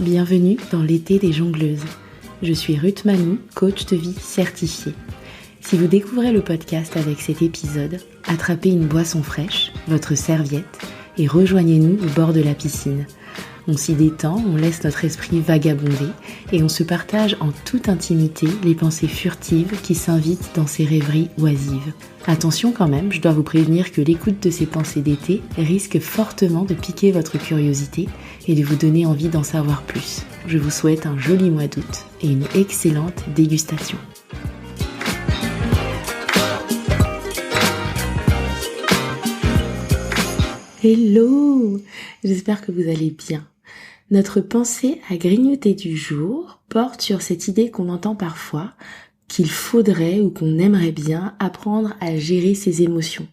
Bienvenue dans l'été des jongleuses. Je suis Ruth Manu, coach de vie certifiée. Si vous découvrez le podcast avec cet épisode, attrapez une boisson fraîche, votre serviette et rejoignez-nous au bord de la piscine. On s'y détend, on laisse notre esprit vagabonder et on se partage en toute intimité les pensées furtives qui s'invitent dans ces rêveries oisives. Attention quand même, je dois vous prévenir que l'écoute de ces pensées d'été risque fortement de piquer votre curiosité et de vous donner envie d'en savoir plus. Je vous souhaite un joli mois d'août et une excellente dégustation. Hello! J'espère que vous allez bien. Notre pensée à grignoter du jour porte sur cette idée qu'on entend parfois qu'il faudrait ou qu'on aimerait bien apprendre à gérer ses émotions.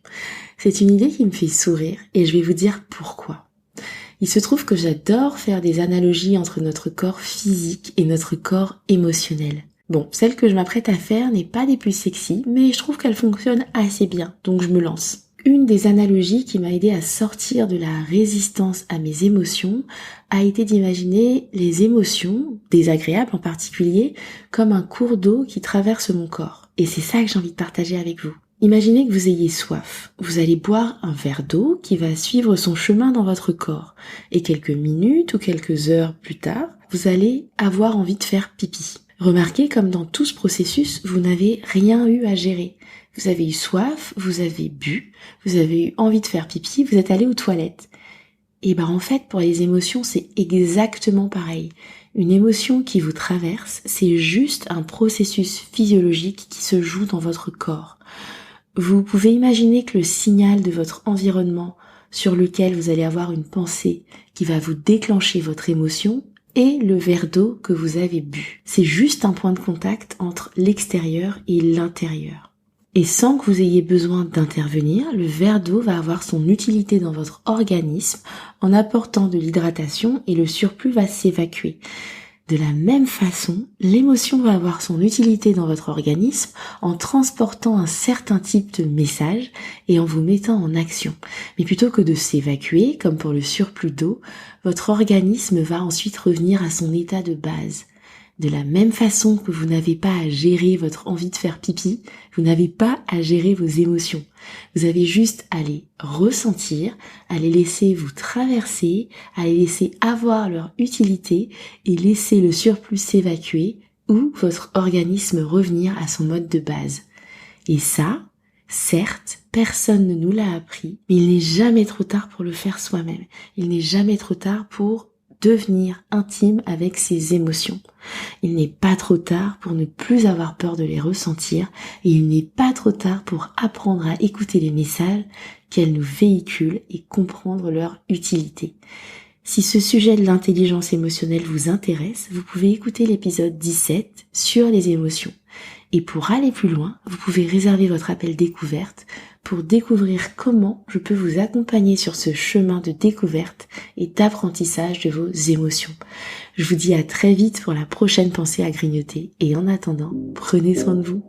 C'est une idée qui me fait sourire et je vais vous dire pourquoi. Il se trouve que j'adore faire des analogies entre notre corps physique et notre corps émotionnel. Bon, celle que je m'apprête à faire n'est pas des plus sexy, mais je trouve qu'elle fonctionne assez bien, donc je me lance. Une des analogies qui m'a aidé à sortir de la résistance à mes émotions a été d'imaginer les émotions, désagréables en particulier, comme un cours d'eau qui traverse mon corps. Et c'est ça que j'ai envie de partager avec vous. Imaginez que vous ayez soif. Vous allez boire un verre d'eau qui va suivre son chemin dans votre corps. Et quelques minutes ou quelques heures plus tard, vous allez avoir envie de faire pipi. Remarquez comme dans tout ce processus, vous n'avez rien eu à gérer. Vous avez eu soif, vous avez bu, vous avez eu envie de faire pipi, vous êtes allé aux toilettes. Et en fait, pour les émotions, c'est exactement pareil. Une émotion qui vous traverse, c'est juste un processus physiologique qui se joue dans votre corps. Vous pouvez imaginer que le signal de votre environnement sur lequel vous allez avoir une pensée qui va vous déclencher votre émotion et le verre d'eau que vous avez bu. C'est juste un point de contact entre l'extérieur et l'intérieur. Et sans que vous ayez besoin d'intervenir, le verre d'eau va avoir son utilité dans votre organisme en apportant de l'hydratation et le surplus va s'évacuer. De la même façon, l'émotion va avoir son utilité dans votre organisme en transportant un certain type de message et en vous mettant en action. Mais plutôt que de s'évacuer, comme pour le surplus d'eau, votre organisme va ensuite revenir à son état de base. De la même façon que vous n'avez pas à gérer votre envie de faire pipi, vous n'avez pas à gérer vos émotions. Vous avez juste à les ressentir, à les laisser vous traverser, à les laisser avoir leur utilité et laisser le surplus s'évacuer ou votre organisme revenir à son mode de base. Et ça, certes, personne ne nous l'a appris, mais il n'est jamais trop tard pour le faire soi-même. Il n'est jamais trop tard pour devenir intime avec ses émotions. Il n'est pas trop tard pour ne plus avoir peur de les ressentir et il n'est pas trop tard pour apprendre à écouter les messages qu'elles nous véhiculent et comprendre leur utilité. Si ce sujet de l'intelligence émotionnelle vous intéresse, vous pouvez écouter l'épisode 17 sur les émotions. Et pour aller plus loin, vous pouvez réserver votre appel découverte pour découvrir comment je peux vous accompagner sur ce chemin de découverte et d'apprentissage de vos émotions. Je vous dis à très vite pour la prochaine pensée à grignoter et en attendant, prenez soin de vous.